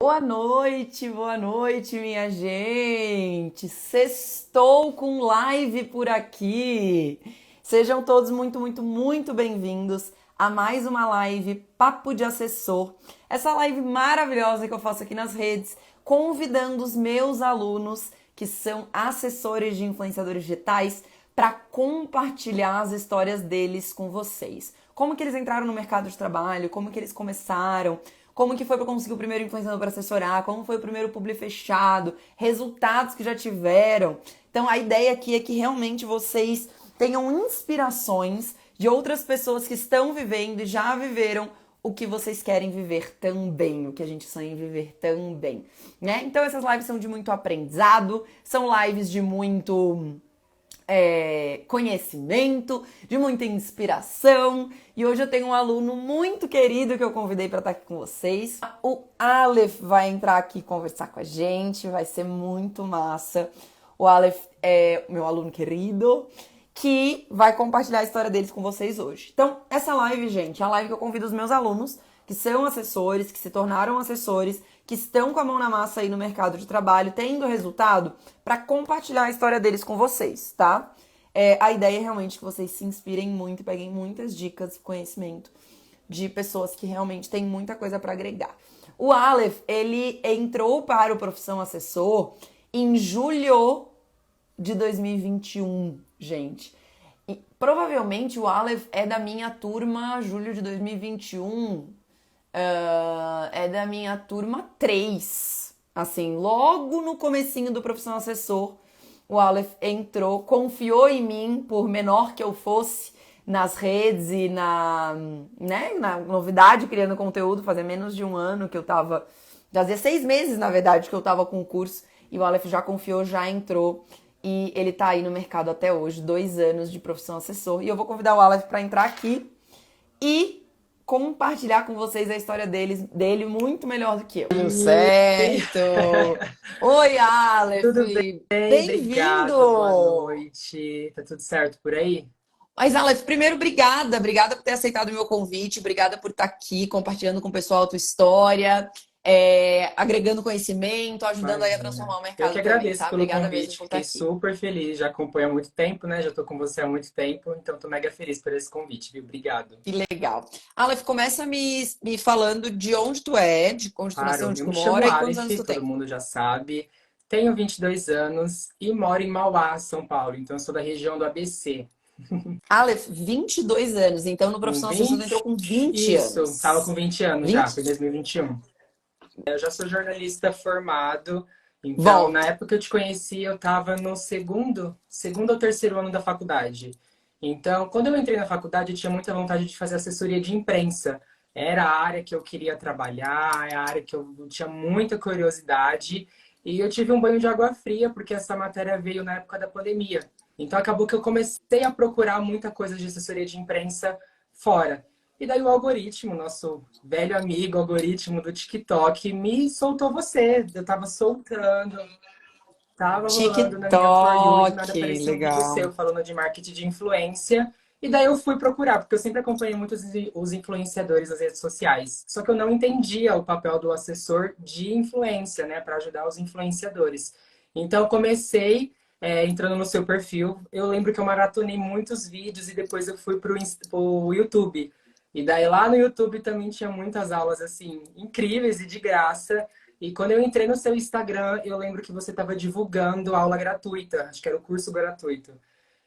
Boa noite, minha gente! Sextou com live por aqui. Sejam todos muito bem-vindos a mais uma live Papo de Assessor. Essa live maravilhosa que eu faço aqui nas redes, convidando os meus alunos que são assessores de influenciadores digitais para compartilhar as histórias deles com vocês. Como que eles entraram no mercado de trabalho, como que eles começaram, como que foi para conseguir o primeiro influenciador para assessorar, como foi o primeiro publi fechado, resultados que já tiveram. Então a ideia aqui é que realmente vocês tenham inspirações de outras pessoas que estão vivendo e já viveram o que vocês querem viver também, o que a gente sonha em viver também, né? Então essas lives são de muito aprendizado, são lives de muito conhecimento, de muita inspiração. E hoje eu tenho um aluno muito querido que eu convidei para estar aqui com vocês. O Aleph vai entrar aqui conversar com a gente, vai ser muito massa. O Aleph é meu aluno querido que vai compartilhar a história deles com vocês hoje. Então, essa live, gente, é a live que eu convido os meus alunos que são assessores, que se tornaram assessores, que estão com a mão na massa aí no mercado de trabalho, tendo resultado, para compartilhar a história deles com vocês, tá? A ideia é realmente que vocês se inspirem muito e peguem muitas dicas, conhecimento de pessoas que realmente têm muita coisa para agregar. O Aleph, ele entrou para o Profissão Assessor em julho de 2021, gente. E provavelmente o Aleph é da minha turma, julho de 2021, é da minha turma 3. Assim, logo no comecinho do Profissão Assessor, o Aleph entrou, confiou em mim, por menor que eu fosse, nas redes e na novidade, criando conteúdo. Fazia menos de um ano que eu tava, fazia 6 meses, na verdade, que eu tava com o curso, e o Aleph já confiou, já entrou, e ele tá aí no mercado até hoje, 2 anos de Profissão Assessor. E eu vou convidar o Aleph para entrar aqui e compartilhar com vocês a história dele muito melhor do que eu. Tudo certo! Oi, Aleph! Tudo bem, Bem-vindo! obrigado, boa noite. Tá tudo certo por aí? Mas, Aleph, primeiro, obrigada por ter aceitado o meu convite, obrigada por estar aqui compartilhando com o pessoal a tua história, agregando conhecimento, ajudando aí a transformar Imagina. o Eu que mercado também, agradeço tá? pelo Obrigada mesmo convite, por estar fiquei aqui. super feliz, já acompanho há muito tempo, né? Já tô com você há muito tempo, então tô mega feliz por esse convite, viu? Obrigado. Que legal. Aleph, começa me falando de onde tu é, de onde tu nasceu, Claro, onde eu tu me chamo mora e quantos Aleph, anos tu todo tem. mundo já sabe. Tenho 22 anos e moro em Mauá, São Paulo, então eu sou da região do ABC. Aleph, 22 anos, então no Com Profissão Assessor tu 20, entrou com 20 isso, tava com anos. 20 anos já, 20? foi 2021. Eu já sou jornalista formado, então Bom, na época que eu te conheci, eu estava no segundo ou terceiro ano da faculdade. Então, quando eu entrei na faculdade, eu tinha muita vontade de fazer assessoria de imprensa. Era a área que eu queria trabalhar, é a área que eu tinha muita curiosidade. E eu tive um banho de água fria, porque essa matéria veio na época da pandemia. Então, acabou que eu comecei a procurar muita coisa de assessoria de imprensa fora. E daí o algoritmo, nosso velho amigo algoritmo do TikTok, me soltou você. Eu tava rolando na minha For You e do TikTok, nada apareceu um vídeo legal. seu falando de marketing de influência. E daí eu fui procurar, porque eu sempre acompanhei muito os influenciadores nas redes sociais. Só que eu não entendia o papel do assessor de influência, né, para ajudar os influenciadores. Então eu comecei entrando no seu perfil. Eu lembro que eu maratonei muitos vídeos e depois eu fui pro YouTube. E daí lá no YouTube também tinha muitas aulas assim incríveis e de graça. E quando eu entrei no seu Instagram, eu lembro que você estava divulgando aula gratuita, acho que era o curso gratuito.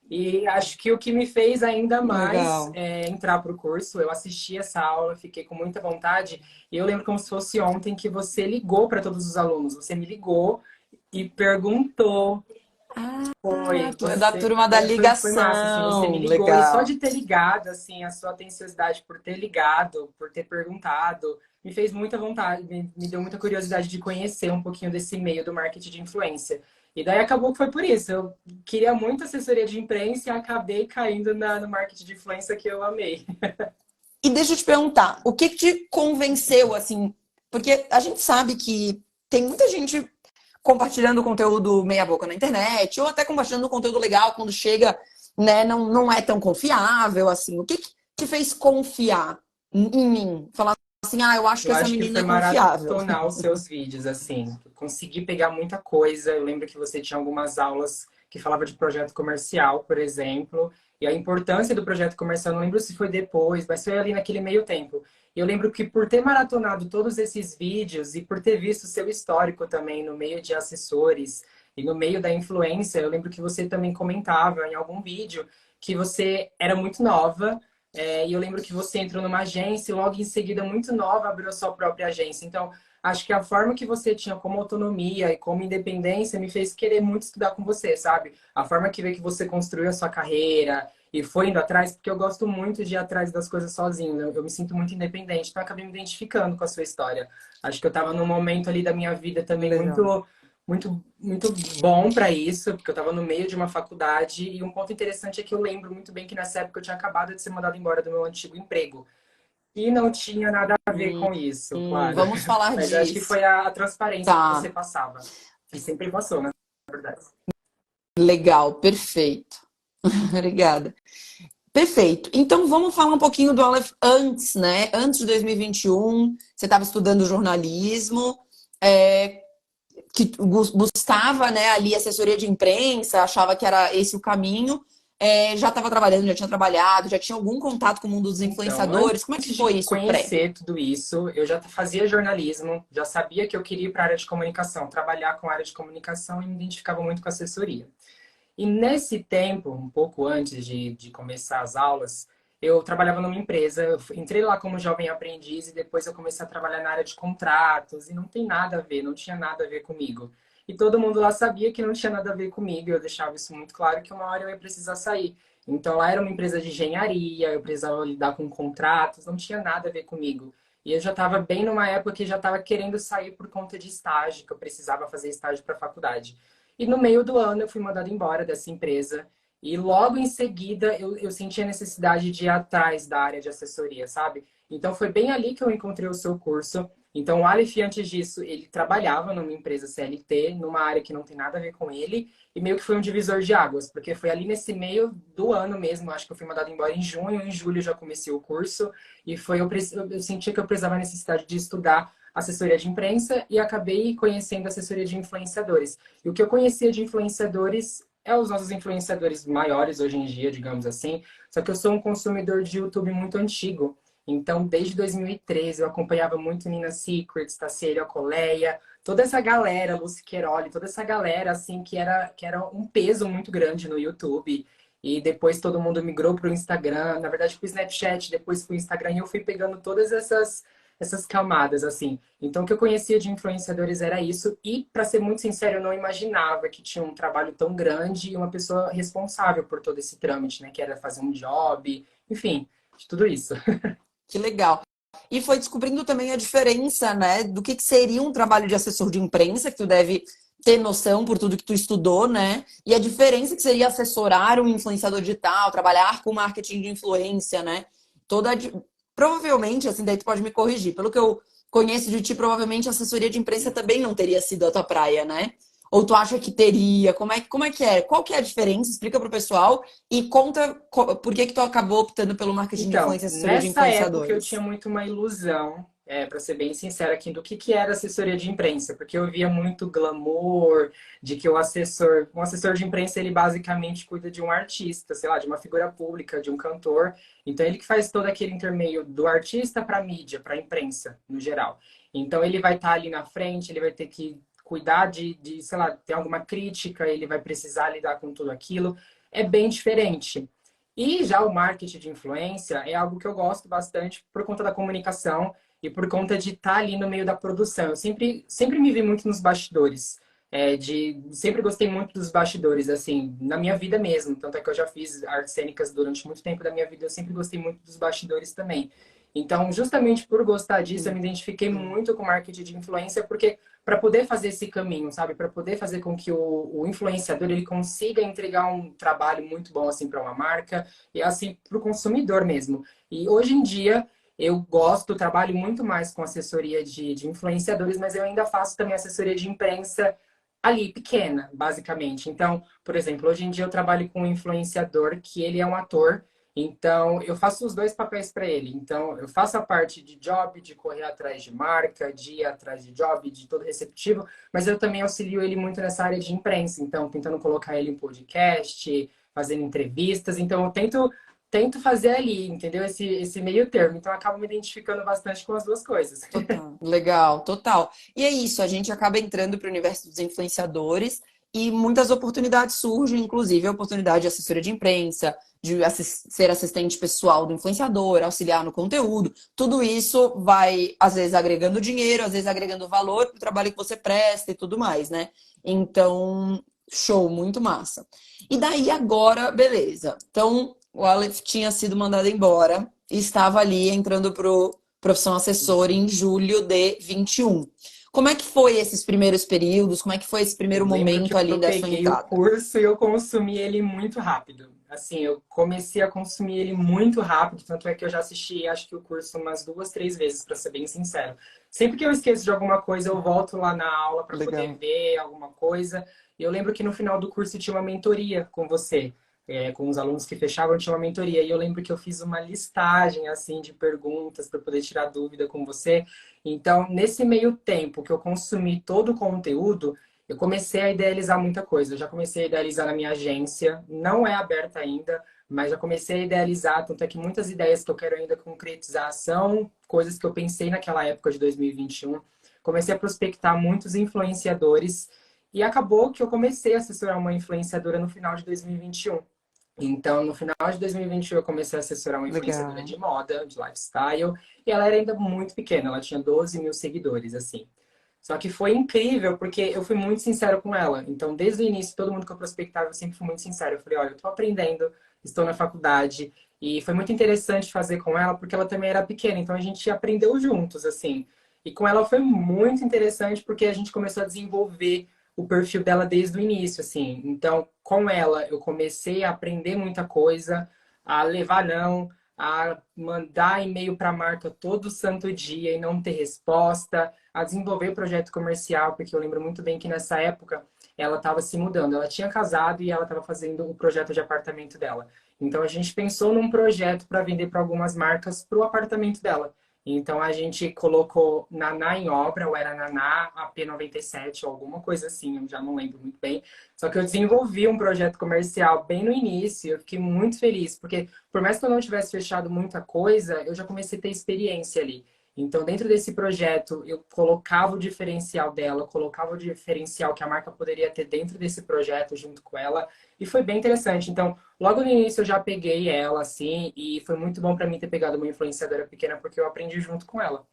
E acho que o que me fez ainda mais Legal. entrar para o curso, eu assisti essa aula, fiquei com muita vontade. E eu lembro como se fosse ontem que você ligou para todos os alunos. Você me ligou e perguntou. Ah, Foi, tu é da você. turma da Foi massa, assim, você me ligação. ligou. E só Legal. de ter ligado, assim, a sua atenciosidade por ter ligado, por ter perguntado, me fez muita vontade, me deu muita curiosidade de conhecer um pouquinho desse meio do marketing de influência. E daí acabou que foi por isso. Eu queria muito assessoria de imprensa e acabei caindo no marketing de influência que eu amei. E deixa eu te perguntar, o que que te convenceu, assim? Porque a gente sabe que tem muita gente compartilhando conteúdo meia boca na internet, ou até compartilhando conteúdo legal quando chega, né, não é tão confiável, assim. O que que te fez confiar em mim? Falar assim, ah, eu acho que Eu essa acho que menina foi é confiável. maratonar os seus vídeos, assim. Consegui pegar muita coisa. Eu lembro que você tinha algumas aulas que falava de projeto comercial, por exemplo, e a importância do projeto comercial. Não lembro se foi depois, mas foi ali naquele meio tempo. E eu lembro que por ter maratonado todos esses vídeos e por ter visto seu histórico também no meio de assessores e no meio da influência, eu lembro que você também comentava em algum vídeo que você era muito nova e eu lembro que você entrou numa agência e logo em seguida, muito nova, abriu a sua própria agência. Então, acho que a forma que você tinha como autonomia e como independência me fez querer muito estudar com você, sabe? A forma que veio que você construiu a sua carreira e foi indo atrás, porque eu gosto muito de ir atrás das coisas sozinho, né? Eu me sinto muito independente, então eu acabei me identificando com a sua história. Acho que eu estava num momento ali da minha vida também Legal. muito bom para isso, porque eu estava no meio de uma faculdade e um ponto interessante é que eu lembro muito bem que nessa época eu tinha acabado de ser mandado embora do meu antigo emprego e não tinha nada a ver com isso, claro. Vamos falar Mas eu acho que disso. foi a transparência que você Tá, passava. E sempre passou, na verdade. legal, perfeito. Obrigada. Perfeito. Então vamos falar um pouquinho do Aleph antes, né? Antes de 2021, você estava estudando jornalismo, é, que buscava, né, ali assessoria de imprensa, achava que era esse o caminho. Já estava trabalhando, já tinha trabalhado, já tinha algum contato com o mundo dos Então, influenciadores. Como é que antes de foi isso pré? conhecer tudo isso, eu já fazia jornalismo, já sabia que eu queria ir para a área de comunicação, trabalhar com a área de comunicação e me identificava muito com assessoria. E nesse tempo, um pouco antes de começar as aulas, eu trabalhava numa empresa, eu entrei lá como jovem aprendiz e depois eu comecei a trabalhar na área de contratos e não tem nada a ver, não tinha nada a ver comigo. E todo mundo lá sabia que não tinha nada a ver comigo, e eu deixava isso muito claro que uma hora eu ia precisar sair. Então lá era uma empresa de engenharia, eu precisava lidar com contratos, não tinha nada a ver comigo. E eu já estava bem numa época que já estava querendo sair por conta de estágio, que eu precisava fazer estágio para a faculdade. E no meio do ano eu fui mandada embora dessa empresa. E logo em seguida eu senti a necessidade de ir atrás da área de assessoria, sabe? Então foi bem ali que eu encontrei o seu curso. Então o Aleph, antes disso, ele trabalhava numa empresa CLT, numa área que não tem nada a ver com ele, e meio que foi um divisor de águas, porque foi ali nesse meio do ano mesmo, acho que eu fui mandada embora em junho, em julho eu já comecei o curso, e foi eu senti que eu precisava a necessidade de estudar assessoria de imprensa e acabei conhecendo assessoria de influenciadores. E o que eu conhecia de influenciadores é os nossos influenciadores maiores hoje em dia, digamos assim. Só que eu sou um consumidor de YouTube muito antigo. Então, desde 2013, eu acompanhava muito Nina Secrets, Tassiele Alcoleia, toda essa galera, Lucy Queiroli, toda essa galera, assim, que era um peso muito grande no YouTube. E depois todo mundo migrou para o Instagram, na verdade, para o Snapchat, depois para o Instagram, e eu fui pegando todas essas camadas, assim. Então, o que eu conhecia de influenciadores era isso. E, para ser muito sincero, eu não imaginava que tinha um trabalho tão grande e uma pessoa responsável por todo esse trâmite, né? Que era fazer um job, enfim, de tudo isso. Que legal. E foi descobrindo também a diferença, né, do que seria um trabalho de assessor de imprensa, que tu deve ter noção por tudo que tu estudou, né? E a diferença que seria assessorar um influenciador digital, trabalhar com marketing de influência, né? Toda a provavelmente, assim, daí tu pode me corrigir. Pelo que eu conheço de ti, provavelmente a assessoria de imprensa também não teria sido a tua praia, né? Ou tu acha que teria? Como é que é? Qual que é a diferença? Explica pro pessoal e conta por que que tu acabou optando pelo marketing de Então, influência e assessoria de nessa época eu tinha influenciadores. muito uma ilusão, para ser bem sincera aqui, do que era assessoria de imprensa, porque eu via muito glamour, de que um assessor de imprensa, ele basicamente cuida de um artista, sei lá, de uma figura pública, de um cantor. Então, ele que faz todo aquele intermeio do artista para a mídia, para a imprensa, no geral. Então, ele vai estar ali na frente, ele vai ter que cuidar sei lá, ter alguma crítica, ele vai precisar lidar com tudo aquilo. É bem diferente. E já o marketing de influência é algo que eu gosto bastante por conta da comunicação e por conta de estar ali no meio da produção. Eu sempre me vi muito nos bastidores. Sempre gostei muito dos bastidores, assim, na minha vida mesmo. Tanto é que eu já fiz artes cênicas durante muito tempo da minha vida, eu sempre gostei muito dos bastidores também. Então, justamente por gostar disso, eu me identifiquei muito com marketing de influência, porque para poder fazer esse caminho, sabe? Para poder fazer com que o influenciador ele consiga entregar um trabalho muito bom assim para uma marca e assim para o consumidor mesmo. E hoje em dia eu gosto, trabalho muito mais com assessoria de influenciadores, mas eu ainda faço também assessoria de imprensa ali, pequena, basicamente. Então, por exemplo, hoje em dia eu trabalho com um influenciador que ele é um ator. Então, eu faço os dois papéis para ele. Então, eu faço a parte de job, de correr atrás de marca, de ir atrás de job, de todo receptivo, mas eu também auxilio ele muito nessa área de imprensa. Então, tentando colocar ele em podcast, fazendo entrevistas. Então, eu tento fazer ali, entendeu? Esse meio termo. Então, eu acabo me identificando bastante com as duas coisas. Total. Legal, total. E é isso, a gente acaba entrando para o universo dos influenciadores e muitas oportunidades surgem, inclusive a oportunidade de assessoria de imprensa, de ser assistente pessoal do influenciador, auxiliar no conteúdo. Tudo isso vai, às vezes, agregando dinheiro, às vezes agregando valor para o trabalho que você presta e tudo mais, né? Então, show, muito massa. E daí agora, beleza. Então, o Aleph tinha sido mandado embora e estava ali entrando pro profissão assessora em julho de 21. Como é que foi esses primeiros períodos? Como é que foi esse Eu primeiro lembro que momento ali eu dessa peguei o entrada? curso e eu consumi ele muito rápido. Assim, eu comecei a consumir ele muito rápido, tanto é que eu já assisti, acho que o curso umas 2, 3 vezes, para ser bem sincero. Sempre que eu esqueço de alguma coisa, eu volto lá na aula para poder Legal. ver alguma coisa. E eu lembro que no final do curso tinha uma mentoria com você, com os alunos que fechavam, tinha uma mentoria. E eu lembro que eu fiz uma listagem assim de perguntas para poder tirar dúvida com você. Então, nesse meio tempo que eu consumi todo o conteúdo, eu comecei a idealizar muita coisa. Eu já comecei a idealizar na minha agência, não é aberta ainda, mas já comecei a idealizar, tanto é que muitas ideias que eu quero ainda concretizar são coisas que eu pensei naquela época de 2021. Comecei a prospectar muitos influenciadores e acabou que eu comecei a assessorar uma influenciadora no final de 2021. Então, no final de 2021, eu comecei a assessorar uma influenciadora Legal. de moda, de lifestyle, e ela era ainda muito pequena, ela tinha 12 mil seguidores, assim. Só que foi incrível, porque eu fui muito sincero com ela. Então, desde o início, todo mundo que eu prospectava, eu sempre fui muito sincero. Eu falei, olha, eu tô aprendendo, estou na faculdade. E foi muito interessante fazer com ela, porque ela também era pequena. Então, a gente aprendeu juntos, assim. E com ela foi muito interessante, porque a gente começou a desenvolver o perfil dela desde o início, assim. Então, com ela, eu comecei a aprender muita coisa, a levar não, a mandar e-mail para a marca todo santo dia e não ter resposta, a desenvolver projeto comercial, porque eu lembro muito bem que nessa época ela estava se mudando. Ela tinha casado e ela estava fazendo o projeto de apartamento dela. Então a gente pensou num projeto para vender para algumas marcas para o apartamento dela. Então a gente colocou Naná em obra, ou era Naná AP97 ou alguma coisa assim, eu já não lembro muito bem. Só que eu desenvolvi um projeto comercial bem no início, eu fiquei muito feliz, porque por mais que eu não tivesse fechado muita coisa, eu já comecei a ter experiência ali. Então, dentro desse projeto, eu colocava o diferencial dela, colocava o diferencial que a marca poderia ter dentro desse projeto junto com ela, e foi bem interessante. Então, logo no início eu já peguei ela, assim, e foi muito bom para mim ter pegado uma influenciadora pequena, porque eu aprendi junto com ela.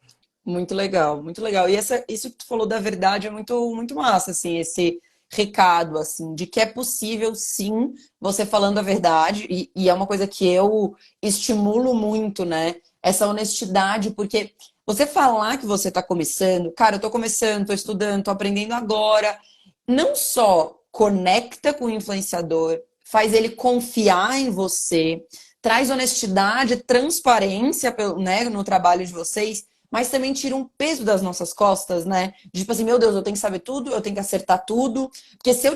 Muito legal, muito legal. E isso que tu falou da verdade é muito, muito massa, assim, esse recado, assim, de que é possível, sim, você falando a verdade, e é uma coisa que eu estimulo muito, né? Essa honestidade, porque você falar que você tá começando, cara, eu tô começando, tô estudando, tô aprendendo agora, não só conecta com o influenciador, faz ele confiar em você, traz honestidade, transparência, né, no trabalho de vocês, mas também tira um peso das nossas costas, né? De, tipo assim, meu Deus, eu tenho que saber tudo, eu tenho que acertar tudo, porque se eu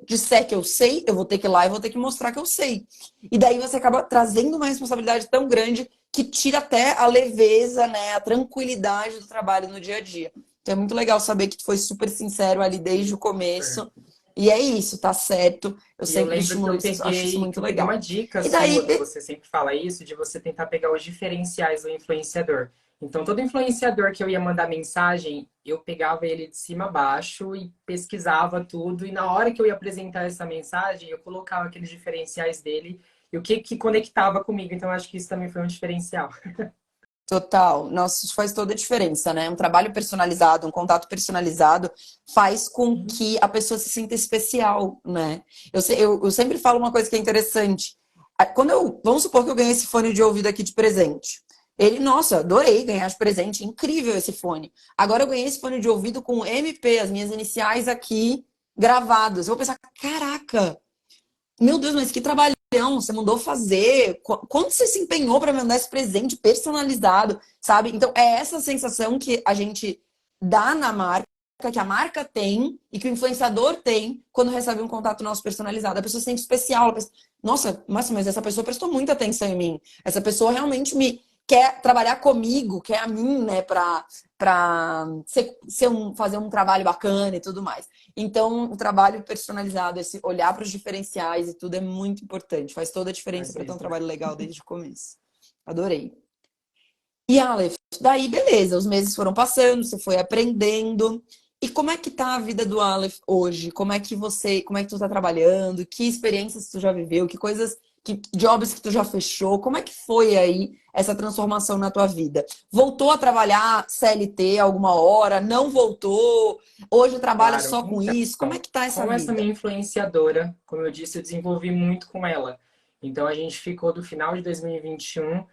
disser que eu sei, eu vou ter que ir lá e vou ter que mostrar que eu sei. E daí você acaba trazendo uma responsabilidade tão grande que tira até a leveza, né, a tranquilidade do trabalho no dia a dia. Então é muito legal saber que tu foi super sincero ali desde o Super. começo. E é isso, tá certo. Eu E eu sempre lembro que estimulo isso, acho isso que muito eu peguei uma legal. dica E daí, sua, que você sempre fala isso, de você tentar pegar os diferenciais do influenciador. Então, todo influenciador que eu ia mandar mensagem, eu pegava ele de cima a baixo e pesquisava tudo. E na hora que eu ia apresentar essa mensagem, eu colocava aqueles diferenciais dele e o que conectava comigo. Então, acho que isso também foi um diferencial. total, nossa, isso faz toda a diferença, né? Um trabalho personalizado, um contato personalizado faz com Uhum. que a pessoa se sinta especial, né? Eu sempre falo uma coisa que é interessante. Vamos supor que eu ganhei esse fone de ouvido aqui de presente. Ele, nossa, adorei ganhar de presente, incrível esse fone. Agora eu ganhei esse fone de ouvido com MP, as minhas iniciais aqui gravadas. Eu vou pensar, caraca, meu Deus, mas que trabalhão você mandou fazer? Quanto você se empenhou para mandar esse presente personalizado, sabe? Então, é essa sensação que a gente dá na marca, que a marca tem e que o influenciador tem quando recebe um contato nosso personalizado. A pessoa se sente especial, nossa, mas essa pessoa prestou muita atenção em mim. Essa pessoa realmente me quer trabalhar comigo, quer a mim, né, fazer um trabalho bacana e tudo mais. Então, o trabalho personalizado, esse olhar para os diferenciais e tudo é muito importante. Faz toda a diferença para ter um trabalho legal desde o começo. Adorei. E Aleph, daí beleza, os meses foram passando, você foi aprendendo. E como é que tá a vida do Aleph hoje? Como é que tu tá trabalhando? Que experiências tu já viveu? Que coisas, que jobs que tu já fechou? Como é que foi aí essa transformação na tua vida? Voltou a trabalhar CLT alguma hora? Não voltou? Hoje trabalha Claro. só com isso? Como é Então, que tá essa com essa minha vida? influenciadora, como eu disse, eu desenvolvi muito com ela. Então, a gente ficou do final de 2021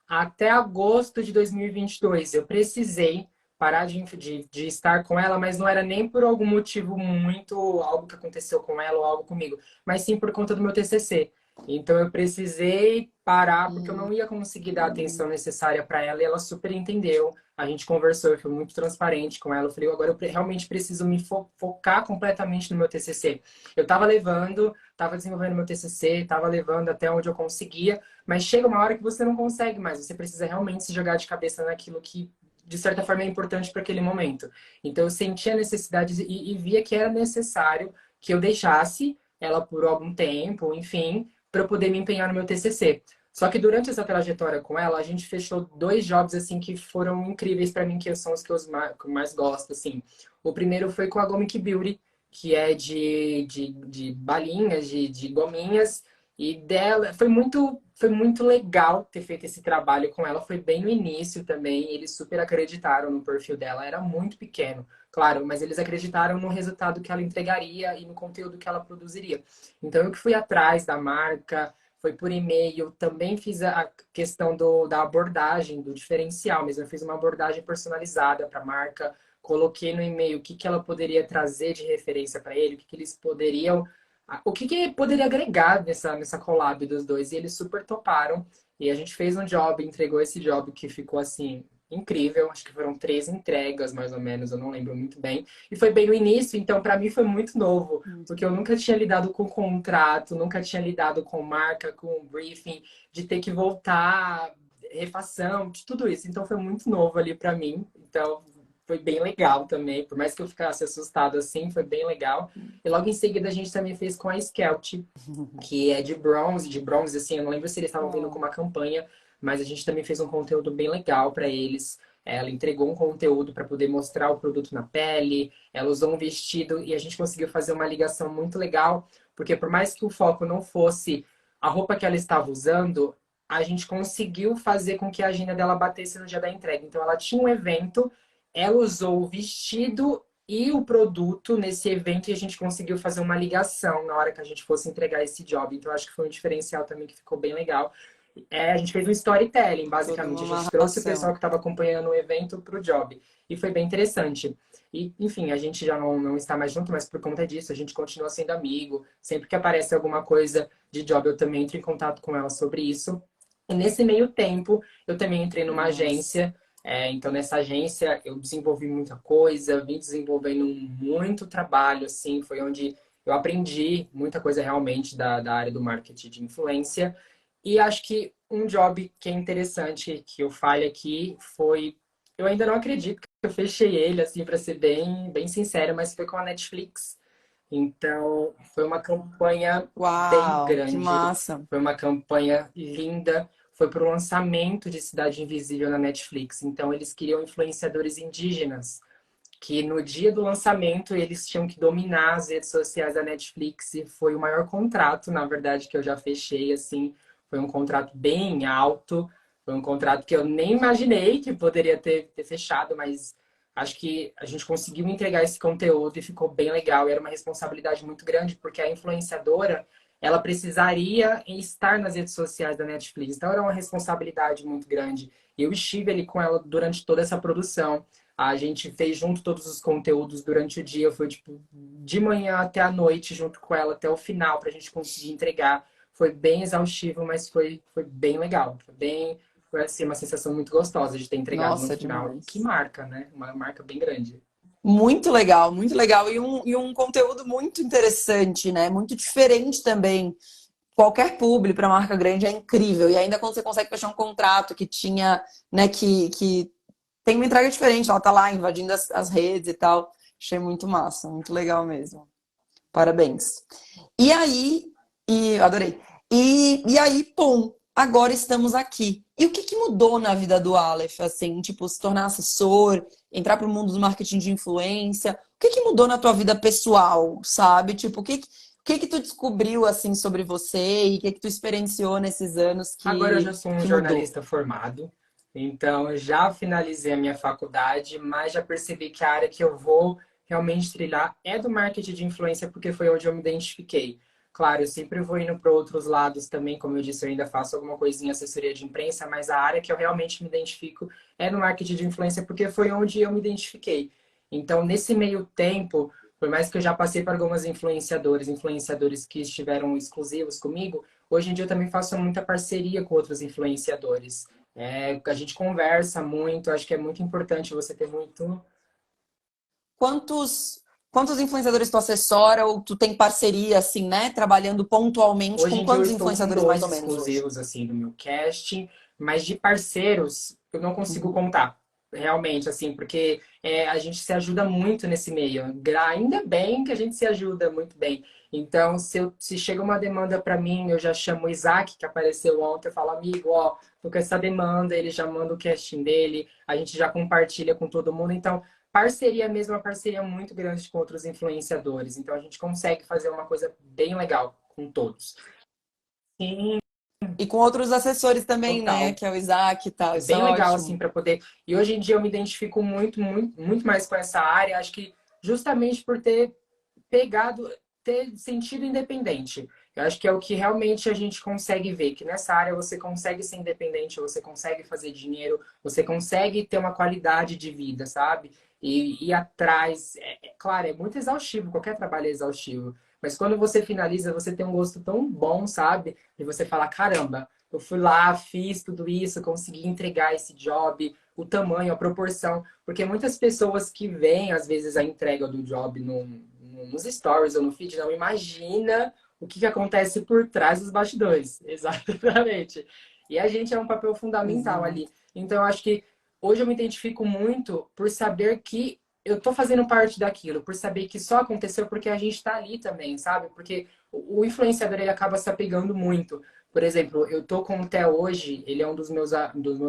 até agosto de 2022. Eu precisei parar de estar com ela, mas não era nem por algum motivo muito, algo que aconteceu com ela ou algo comigo, mas sim por conta do meu TCC. Então eu precisei parar porque eu não ia conseguir dar a atenção necessária para ela e ela super entendeu. A gente conversou, eu fui muito transparente com ela. Eu falei, agora eu realmente preciso me focar completamente no meu TCC. Eu estava desenvolvendo meu TCC, estava levando até onde eu conseguia, mas chega uma hora que você não consegue mais. Você precisa realmente se jogar de cabeça naquilo que, de certa forma, é importante para aquele momento. Então, eu senti a necessidade e via que era necessário que eu deixasse ela por algum tempo, enfim, para eu poder me empenhar no meu TCC. Só que durante essa trajetória com ela, a gente fechou dois jobs assim que foram incríveis para mim, que são os que que eu mais gosto, assim. O primeiro foi com a Gomic Beauty, que é de balinhas, de gominhas, e dela foi muito legal ter feito esse trabalho com ela. Foi bem no início também. Eles super acreditaram no perfil dela. Era muito pequeno, claro, mas eles acreditaram no resultado que ela entregaria e no conteúdo que ela produziria. Então eu que fui atrás da marca, foi por e-mail. Também fiz a questão da abordagem, do diferencial mesmo. Eu fiz uma abordagem personalizada para a marca. Coloquei no e-mail o que, que ela poderia trazer de referência para ele, o que, que eles poderiam o que, que poderia agregar nessa collab dos dois? E eles super toparam. E a gente fez um job, entregou esse job que ficou assim, incrível. Acho que foram 3 entregas, mais ou menos, eu não lembro muito bem. E foi bem no início, então para mim foi muito novo, porque eu nunca tinha lidado com contrato, nunca tinha lidado com marca, com briefing, de ter que voltar, refação, de tudo isso. Então foi muito novo ali para mim. Então foi bem legal também. Por mais que eu ficasse assustado assim, foi bem legal. E logo em seguida a gente também fez com a Skelt, que é de bronze, assim, eu não lembro se eles estavam vindo com uma campanha, mas a gente também fez um conteúdo bem legal para eles. Ela entregou um conteúdo para poder mostrar o produto na pele, ela usou um vestido e a gente conseguiu fazer uma ligação muito legal, porque por mais que o foco não fosse a roupa que ela estava usando, a gente conseguiu fazer com que a agenda dela batesse no dia da entrega. Então ela tinha um evento, ela usou o vestido e o produto nesse evento e a gente conseguiu fazer uma ligação na hora que a gente fosse entregar esse job. Então, acho que foi um diferencial também que ficou bem legal. A gente fez um storytelling, Toda basicamente. uma A gente trouxe o pessoal amarração. que estava acompanhando o evento para o job. E foi bem interessante. E, enfim, a gente já não está mais junto, mas por conta disso, a gente continua sendo amigo. Sempre que aparece alguma coisa de job, eu também entro em contato com ela sobre isso. E nesse meio tempo, eu também entrei numa Nossa. agência. Então, nessa agência, eu desenvolvi muita coisa, vim desenvolvendo muito trabalho, assim, foi onde eu aprendi muita coisa realmente da área do marketing de influência. E acho que um job que é interessante, que eu falho aqui, foi... Eu ainda não acredito que eu fechei ele, assim, para ser bem sincera, mas foi com a Netflix. Então, foi uma campanha bem Uau, que grande, massa. foi uma campanha linda, foi para o lançamento de Cidade Invisível na Netflix. Então, eles queriam influenciadores indígenas, que no dia do lançamento eles tinham que dominar as redes sociais da Netflix e foi o maior contrato, na verdade, que eu já fechei, assim, foi um contrato bem alto, foi um contrato que eu nem imaginei que poderia ter fechado, mas acho que a gente conseguiu entregar esse conteúdo e ficou bem legal. E era uma responsabilidade muito grande, porque a influenciadora, ela precisaria estar nas redes sociais da Netflix. Então era uma responsabilidade muito grande. E eu estive ali com ela durante toda essa produção. A gente fez junto todos os conteúdos durante o dia. Foi tipo de manhã até a noite, junto com ela até o final, para a gente conseguir entregar. Foi bem exaustivo, mas foi bem legal. Foi assim, uma sensação muito gostosa de ter entregado no Nossa, final. E que demais. marca, né? Uma marca bem grande. Muito legal, muito legal. E um conteúdo muito interessante, né? Muito diferente também. qualquer publi para marca grande é incrível. E ainda quando você consegue fechar um contrato que tinha, né, que tem uma entrega diferente, ela tá lá invadindo as redes e tal. Achei muito massa, muito legal mesmo. Parabéns. E aí, adorei. E aí, pum, agora estamos aqui. E o que que mudou na vida do Aleph, assim, tipo, se tornar assessor, entrar para o mundo do marketing de influência? O que que mudou na tua vida pessoal, sabe? Tipo, o que que tu descobriu, assim, sobre você e o que que tu experienciou nesses anos Agora eu já sou um que mudou? jornalista formado, então eu já finalizei a minha faculdade, mas já percebi que a área que eu vou realmente trilhar é do marketing de influência, porque foi onde eu me identifiquei. Claro, eu sempre vou indo para outros lados também, como eu disse, eu ainda faço alguma coisinha assessoria de imprensa, mas a área que eu realmente me identifico é no marketing de influência, porque foi onde eu me identifiquei. Então, nesse meio tempo, por mais que eu já passei por algumas influenciadores que estiveram exclusivos comigo, hoje em dia eu também faço muita parceria com outros influenciadores. A gente conversa muito, acho que é muito importante você ter muito. Quantos, quantos influenciadores tu assessora ou tu tem parceria, assim, né? Trabalhando pontualmente Hoje com em dia eu quantos estou com influenciadores mais 12 ou menos hoje? exclusivos assim do meu casting, mas de parceiros eu não consigo contar. Realmente, assim, porque a gente se ajuda muito nesse meio. Ainda bem que a gente se ajuda muito bem. Então, se chega uma demanda para mim, eu já chamo o Isaac, que apareceu ontem, eu falo, amigo, ó, tô com essa demanda, ele já manda o casting dele, a gente já compartilha com todo mundo. Então, parceria mesmo, é uma parceria muito grande com outros influenciadores. Então, a gente consegue fazer uma coisa bem legal com todos. Sim, E com outros assessores também, né? total. Que é o Isaac e tal. É Isso é bem legal, assim, ótimo. para poder. E hoje em dia eu me identifico muito, muito, muito mais com essa área. Acho que justamente por ter pegado, ter sentido independente. Eu acho que é o que realmente a gente consegue ver, que nessa área você consegue ser independente, você consegue fazer dinheiro, você consegue ter uma qualidade de vida, sabe? E ir atrás. Claro, é muito exaustivo, qualquer trabalho é exaustivo. Mas quando você finaliza, você tem um gosto tão bom, sabe? E você fala, caramba, eu fui lá, fiz tudo isso, consegui entregar esse job, o tamanho, a proporção. Porque muitas pessoas que veem, às vezes, a entrega do job nos stories ou no feed, não imagina o que acontece por trás dos bastidores. Exatamente. E a gente é um papel fundamental ali. Exato. Então, eu acho que hoje eu me identifico muito por saber que eu tô fazendo parte daquilo, por saber que só aconteceu porque a gente tá ali também, sabe? Porque o influenciador, ele acaba se apegando muito. Por exemplo, eu tô com o Theo hoje, ele é um dos meus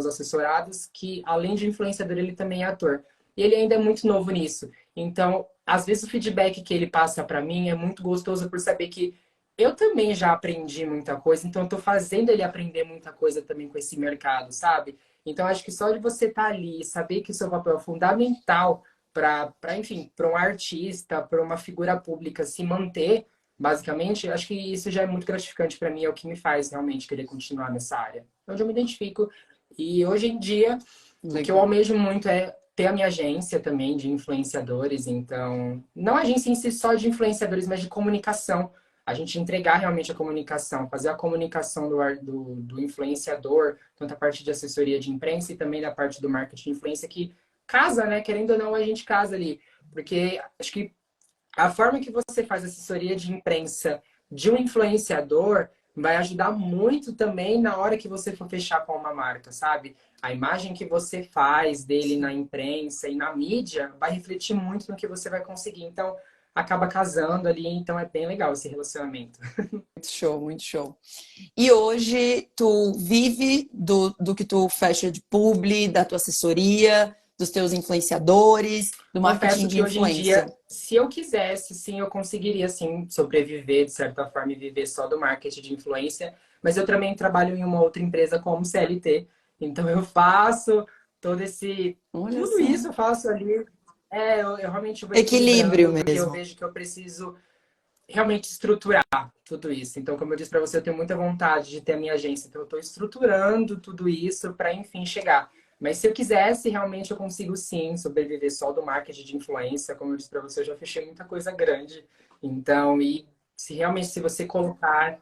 assessorados, que além de influenciador, ele também é ator. E ele ainda é muito novo nisso. Então, às vezes o feedback que ele passa para mim é muito gostoso por saber que eu também já aprendi muita coisa, então eu tô fazendo ele aprender muita coisa também com esse mercado, sabe? Então, acho que só de você estar ali e saber que o seu papel é fundamental enfim, para um artista, para uma figura pública se manter, basicamente, acho que isso já é muito gratificante para mim, é o que me faz realmente querer continuar nessa área. Onde eu me identifico. E hoje em dia, o que eu Legal. almejo muito é ter a minha agência também de influenciadores, então, não a agência em si só de influenciadores, mas de comunicação. A gente entregar realmente a comunicação, fazer a comunicação do influenciador, tanto a parte de assessoria de imprensa e também da parte do marketing de influência, que casa, né? Querendo ou não, a gente casa ali. Porque acho que a forma que você faz assessoria de imprensa de um influenciador vai ajudar muito também na hora que você for fechar com uma marca, sabe? A imagem que você faz dele na imprensa e na mídia vai refletir muito no que você vai conseguir. Então, acaba casando ali, então é bem legal esse relacionamento. Muito show, muito show. E hoje tu vive do que tu fecha de publi, da tua assessoria, dos teus influenciadores, do marketing Confesso de que hoje em influência. dia, se eu quisesse, sim, eu conseguiria, sim, sobreviver, de certa forma, e viver só do marketing de influência. Mas eu também trabalho em uma outra empresa como CLT. Então, eu faço todo esse... Olha Tudo só. isso eu faço ali. Eu realmente vou Equilíbrio equilibrando, porque eu mesmo. vejo que eu preciso realmente estruturar tudo isso. Então, como eu disse para você, eu tenho muita vontade de ter a minha agência. Então, eu estou estruturando tudo isso para, enfim, chegar. Mas se eu quisesse, realmente eu consigo sim sobreviver só do marketing de influência. Como eu disse para você, eu já fechei muita coisa grande. Então, e se realmente se você colocar.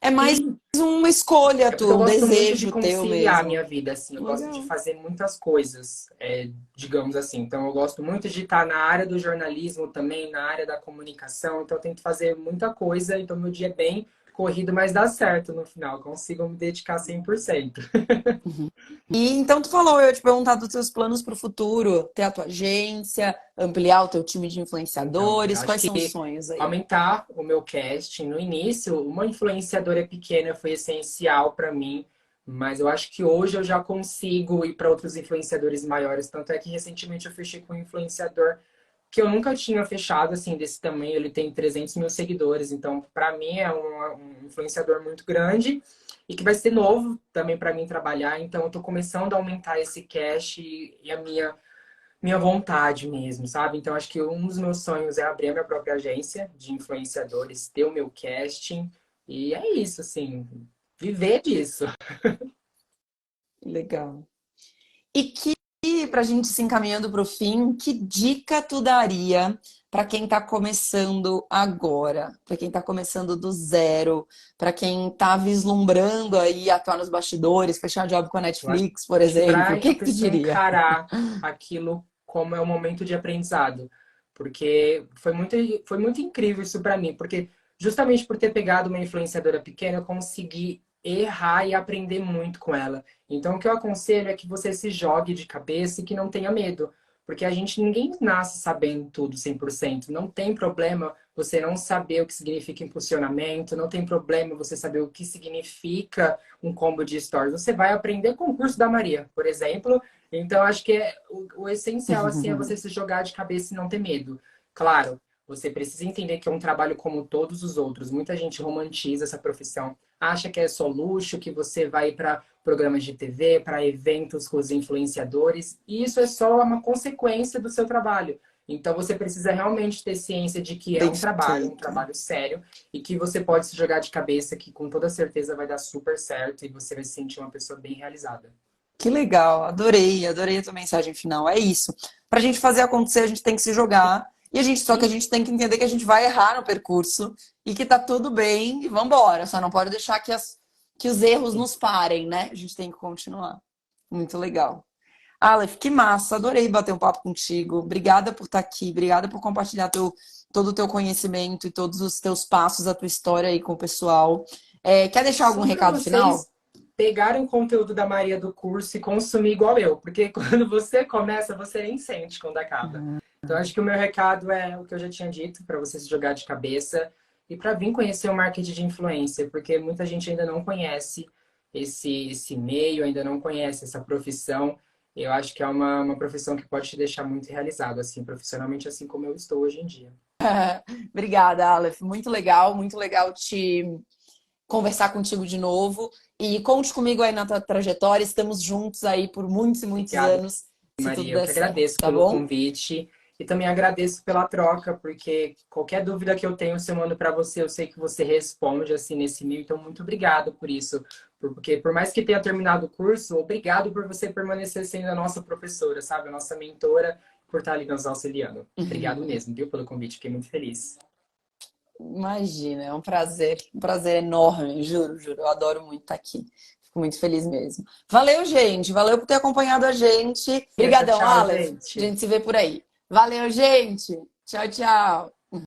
É mais Sim, uma escolha é porque eu tua, um gosto muito de desejo teu conciliar a mesmo. minha vida, assim. Eu gosto de Legal. fazer muitas coisas, digamos assim. Então, eu gosto muito de estar na área do jornalismo também, na área da comunicação. Então, eu tento fazer muita coisa. Então, meu dia é bem corrido, mas dá certo no final. Consigo me dedicar 100%. E então tu falou, eu ia te perguntar dos teus planos para o futuro, ter a tua agência, ampliar o teu time de Então, eu influenciadores, acho quais são os que sonhos aí? aumentar o meu casting. No início, uma influenciadora pequena foi essencial para mim, mas eu acho que hoje eu já consigo ir para outros influenciadores maiores. Tanto é que recentemente eu fechei com um influenciador que eu nunca tinha fechado, assim, desse tamanho. Ele tem 300 mil seguidores, então para mim é um influenciador muito grande e que vai ser novo também para mim trabalhar. Então eu tô começando a aumentar esse cash e a minha vontade mesmo, sabe? Então, acho que um dos meus sonhos é abrir a minha própria agência de influenciadores, ter o meu casting. E é isso, assim, viver disso. Legal. E que, para a gente se encaminhando para o fim, que dica tu daria para quem está começando agora, para quem está começando do zero, para quem está vislumbrando aí atuar nos bastidores, fechar job com a Eu acho Netflix, por que exemplo? para O a que que tu pessoa diria? encarar aquilo como é um momento de aprendizado, porque foi muito incrível isso para mim, porque justamente por ter pegado uma influenciadora pequena, eu consegui errar e aprender muito com ela. Então, o que eu aconselho é que você se jogue de cabeça e que não tenha medo, porque a gente ninguém nasce sabendo tudo 100%. Não tem problema você não saber o que significa impulsionamento, não tem problema você saber o que significa um combo de stories. Você vai aprender com o curso da Maria, por exemplo. Então, acho que o essencial, assim, é você se jogar de cabeça e não ter medo. Claro, você precisa entender que é um trabalho como todos os outros. Muita gente romantiza essa profissão, acha que é só luxo, que você vai para programas de TV, para eventos com os influenciadores. E isso é só uma consequência do seu trabalho. Então, você precisa realmente ter ciência de que é Bem um feito. trabalho sério, e que você pode se jogar de cabeça, que com toda certeza vai dar super certo e você vai se sentir uma pessoa bem realizada. Que legal, adorei, adorei a tua mensagem final. É isso. Para a gente fazer acontecer, a gente tem que se jogar. E a gente, só que a E, gente tem que entender que a gente vai errar no percurso e que tá tudo bem e vamos embora. Só não pode deixar que os erros nos parem, né? A gente tem que continuar. Muito legal. Aleph, que massa, adorei bater um papo contigo. Obrigada por estar aqui, obrigada por compartilhar todo o teu conhecimento e todos os teus passos, a tua história aí com o pessoal. Quer deixar algum só para recado final? vocês pegarem o conteúdo da Maria do curso e consumir igual eu, porque quando você começa, você nem sente quando acaba. Então, acho que o meu recado é o que eu já tinha dito, para você se jogar de cabeça e para vir conhecer o marketing de influência, porque muita gente ainda não conhece esse meio, ainda não conhece essa profissão. Eu acho que é uma profissão que pode te deixar muito realizado, assim, profissionalmente, assim como eu estou hoje em dia. Obrigada, Aleph. Muito legal te conversar contigo de novo. E conte comigo aí na tua trajetória. Estamos juntos aí por muitos e muitos Obrigado, anos, se tudo Maria. Eu der que certo, agradeço tá pelo bom? convite e também agradeço pela troca, porque qualquer dúvida que eu tenho, se eu mando para você, eu sei que você responde assim nesse e-mail. Então, muito obrigado por isso. Porque por mais que tenha terminado o curso, obrigado por você permanecer sendo a nossa professora, sabe? A nossa mentora, por estar ali nos auxiliando. Obrigado mesmo, viu, pelo convite. Fiquei muito feliz. Imagina, é um prazer enorme, juro, juro. Eu adoro muito estar aqui. Fico muito feliz mesmo. Valeu, gente. Valeu por ter acompanhado a gente. Tchau, Obrigadão, tchau, Aleph. A gente. gente se vê por aí. Valeu, gente. Tchau, tchau.